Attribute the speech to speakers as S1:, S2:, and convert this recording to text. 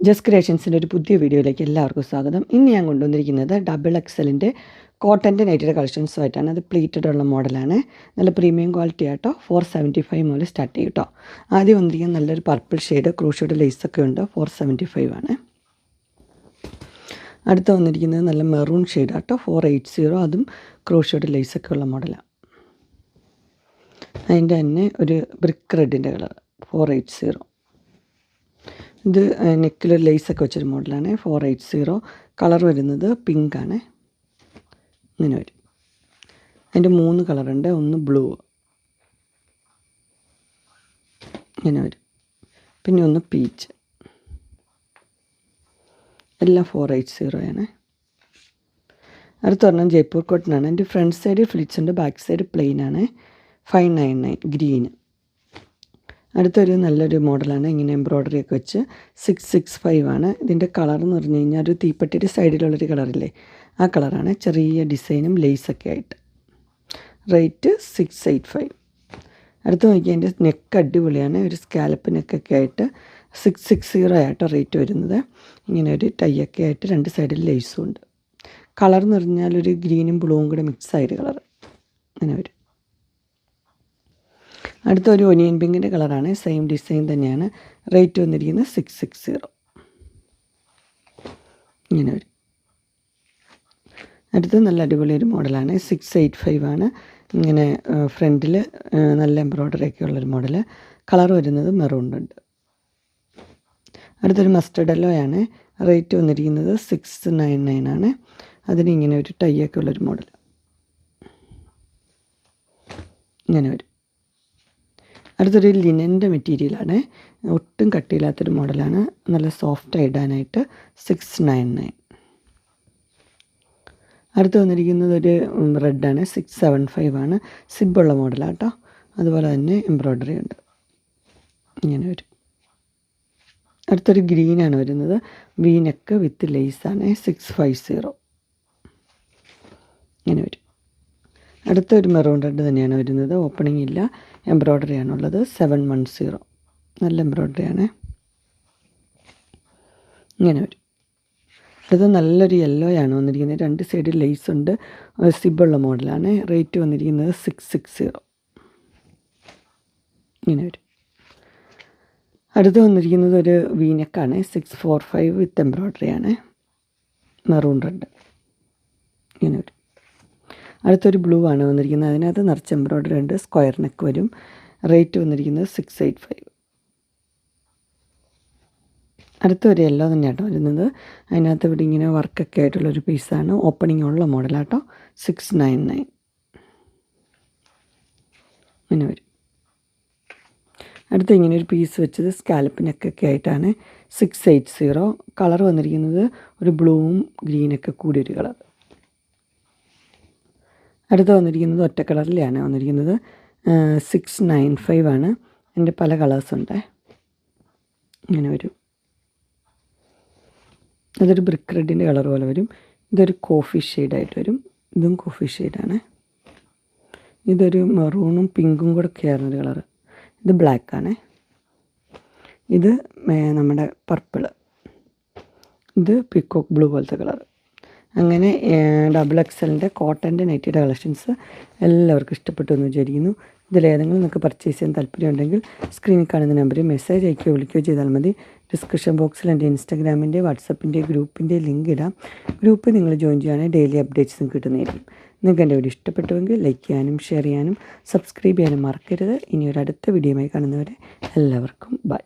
S1: Just ക്രിയേഷൻസിൻ്റെ ഒരു പുതിയ വീഡിയോയിലേക്ക് എല്ലാവർക്കും സ്വാഗതം. ഇന്ന് ഞാൻ കൊണ്ടുവന്നിരിക്കുന്നത് XXL കോട്ടൻ്റെ നൈറ്റിയുടെ കളക്ഷൻസുമായിട്ടാണ്. അത് പ്ലീറ്റഡ് ഉള്ള മോഡലാണ്. നല്ല പ്രീമിയം ക്വാളിറ്റി ആട്ടോ. 475 മുതൽ സ്റ്റാർട്ട് ചെയ്യും കേട്ടോ. ആദ്യം വന്നിരിക്കുന്നത് നല്ലൊരു പർപ്പിൾ ഷെയ്ഡ് ക്രൂഷോയുടെ ലേസൊക്കെ ഉണ്ട്. 475 ആണ്. അടുത്ത് വന്നിരിക്കുന്നത് നല്ല മെറൂൺ ഷെയ്ഡ് ആട്ടോ. 480, അതും ക്രൂഷോയുടെ ലേസൊക്കെ ഉള്ള മോഡലാണ്. അതിൻ്റെ തന്നെ ഒരു ബ്രിക്ക് റെഡിൻ്റെ കളർ 480. ഇത് നെക്കിലൊരു ലേസൊക്കെ വെച്ചൊരു മോഡലാണ്. 480. കളർ വരുന്നത് പിങ്കാണ്. ഇങ്ങനെ വരും. അതിൻ്റെ 3 കളറുണ്ട്. ഒന്ന് ബ്ലൂ, ഇങ്ങനെ വരും. പിന്നെ ഒന്ന് പീച്ച്. എല്ലാം 480 ആണ്. അടുത്ത പറഞ്ഞാൽ ജയ്പൂർ കോട്ടനാണ്. എൻ്റെ ഫ്രണ്ട് സൈഡ് ഫ്ലിറ്റ്സ് ഉണ്ട്, ബാക്ക് സൈഡ് പ്ലെയിൻ ആണ്. 599 ഗ്രീന്. അടുത്തൊരു നല്ലൊരു മോഡലാണ്. ഇങ്ങനെ എംബ്രോയ്ഡറി ഒക്കെ വെച്ച് 665 ആണ്. ഇതിൻ്റെ കളർ എന്ന് പറഞ്ഞു കഴിഞ്ഞാൽ ഒരു തീപ്പെട്ടിയുടെ സൈഡിലുള്ളൊരു കളറില്ലേ, ആ കളറാണ്. ചെറിയ ഡിസൈനും ലേസൊക്കെ ആയിട്ട്. റേറ്റ് 685. അടുത്ത് നോക്കിയാൽ എൻ്റെ നെക്ക് അടിപൊളിയാണ്. ഒരു സ്കാലപ്പ് നെക്കൊക്കെ ആയിട്ട് 660 ആയിട്ടോ റേറ്റ് വരുന്നത്. ഇങ്ങനെ ഒരു ടൈയൊക്കെ ആയിട്ട് 2 സൈഡിൽ ലേസും ഉണ്ട്. കളർ എന്ന് പറഞ്ഞാൽ ഒരു ഗ്രീനും ബ്ലൂവും കൂടെ മിക്സ് ആയൊരു കളർ അങ്ങനെ വരും. അടുത്തൊരു ഒനിയൻ പിങ്കിൻ്റെ കളറാണ്. സെയിം ഡിസൈൻ തന്നെയാണ്. റേറ്റ് വന്നിരിക്കുന്നത് 660. ഇങ്ങനെ വരും. അടുത്ത് നല്ല അടിപൊളി ഒരു മോഡലാണ്. 685 ആണ്. ഇങ്ങനെ ഫ്രണ്ടിൽ നല്ല എംബ്രോയ്ഡറി ഒക്കെ ഉള്ളൊരു മോഡൽ. കളർ വരുന്നത് മെറൂണുണ്ട്. അടുത്തൊരു മസ്റ്റർഡ് യെല്ലോ ആണ്. റേറ്റ് വന്നിരിക്കുന്നത് 699 ആണ്. അതിന് ഇങ്ങനെ ഒരു ടൈ ഒക്കെ ഉള്ളൊരു മോഡൽ ഇങ്ങനെ വരും. അടുത്തൊരു ലിനൻ്റെ മെറ്റീരിയലാണ്. ഒട്ടും കട്ടിയില്ലാത്തൊരു മോഡലാണ്. നല്ല സോഫ്റ്റ് ഇടാനായിട്ട് 699. അടുത്ത് വന്നിരിക്കുന്നത് ഒരു റെഡാണ്. 675 ആണ്. സിബുള്ള മോഡലാണ് കേട്ടോ. അതുപോലെ തന്നെ എംബ്രോയ്ഡറി ഉണ്ട്. ഇങ്ങനെ വരും. അടുത്തൊരു ഗ്രീനാണ് വരുന്നത്. വീനക്ക് വിത്ത് ലേസാണ്. 650 ഇങ്ങനെ വരും. അടുത്തൊരു മെറൂൺ റെഡ് തന്നെയാണ് വരുന്നത്. ഓപ്പണിംഗ് ഇല്ല, എംബ്രോയ്ഡറി ആണുള്ളത്. 710 നല്ല എംബ്രോയ്ഡറിയാണ്. ഇങ്ങനെ വരും. അടുത്ത് നല്ലൊരു യെല്ലോ ആണ് വന്നിരിക്കുന്നത്. 2 സൈഡിൽ ലേസ് ഉണ്ട്. സിബുള്ള മോഡലാണ്. റേറ്റ് വന്നിരിക്കുന്നത് 660 ഇങ്ങനെ വരും. അടുത്ത് വന്നിരിക്കുന്നത് ഒരു വീനക്കാണ്. 645 വിത്ത് എംബ്രോയ്ഡറി ആണ്. മെറൂൺ റെഡ് ഇങ്ങനെ വരും. അടുത്തൊരു ബ്ലൂ ആണ് വന്നിരിക്കുന്നത്. അതിനകത്ത് നിറച്ച് എംബ്രോയ്ഡറി ഉണ്ട്. സ്ക്വയർ നെക്ക് വരും. റേറ്റ് വന്നിരിക്കുന്നത് 685. അടുത്തൊരു യെല്ലോ തന്നെയാട്ടോ വരുന്നത്. അതിനകത്ത് ഇവിടെ ഇങ്ങനെ വർക്കൊക്കെ ആയിട്ടുള്ളൊരു പീസാണ്. ഓപ്പണിംഗ് ഉള്ള മോഡലാട്ടോ. 699 ഇങ്ങനെ വരും. അടുത്ത് ഇങ്ങനെ ഒരു പീസ് വെച്ചത് സ്കാലപ്പ് നെക്കൊക്കെ ആയിട്ടാണ്. 680. കളർ വന്നിരിക്കുന്നത് ഒരു ബ്ലൂവും ഗ്രീനൊക്കെ കൂടിയൊരു കളർ. അടുത്ത് വന്നിരിക്കുന്നത് ഒറ്റ കളറിലാണ് വന്നിരിക്കുന്നത്. 695 ആണ്. എൻ്റെ പല കളേഴ്സുണ്ട്. ഇങ്ങനെ വരും. അതൊരു ബ്രിക്ക് റെഡിൻ്റെ കളർ പോലെ വരും. ഇതൊരു കോഫി ഷെയ്ഡായിട്ട് വരും. ഇതും കോഫി ഷെയ്ഡാണ്. ഇതൊരു മെറൂണും പിങ്കും കൂടെ ചേർന്നൊരു കളർ. ഇത് ബ്ലാക്കാണ്. ഇത് നമ്മുടെ പർപ്പിൾ. ഇത് പീക്കോക്ക് ബ്ലൂ പോലത്തെ കളർ. അങ്ങനെ XXL കോട്ടൻ്റെ നൈറ്റിയുടെ കളക്ഷൻസ് എല്ലാവർക്കും ഇഷ്ടപ്പെട്ടു എന്ന് വിചാരിക്കുന്നു. ഇതിലേതെങ്കിലും നിങ്ങൾക്ക് പർച്ചേസ് ചെയ്യാൻ താല്പര്യമുണ്ടെങ്കിൽ സ്ക്രീനിൽ കാണുന്ന നമ്പറിൽ മെസ്സേജ് അയക്കുകയോ വിളിക്കുകയോ ചെയ്താൽ മതി. ഡിസ്ക്രിപ്ഷൻ ബോക്സിൽ എൻ്റെ ഇൻസ്റ്റാഗ്രാമിൻ്റെ വാട്സപ്പിൻ്റെ ഗ്രൂപ്പിൻ്റെ ലിങ്ക് ഇടാം. ഗ്രൂപ്പ് നിങ്ങൾ ജോയിൻ ചെയ്യുകയാണെങ്കിൽ ഡെയിലി അപ്ഡേറ്റ്സും കിട്ടുന്നതായിരിക്കും. നിങ്ങൾക്ക് എൻ്റെ വീഡിയോ ഇഷ്ടപ്പെട്ടുവെങ്കിൽ ലൈക്ക് ചെയ്യാനും ഷെയർ ചെയ്യാനും സബ്സ്ക്രൈബ് ചെയ്യാനും മറക്കരുത്. ഇനി ഒരു അടുത്ത വീഡിയോയുമായി കാണുന്നവരെ എല്ലാവർക്കും ബൈ.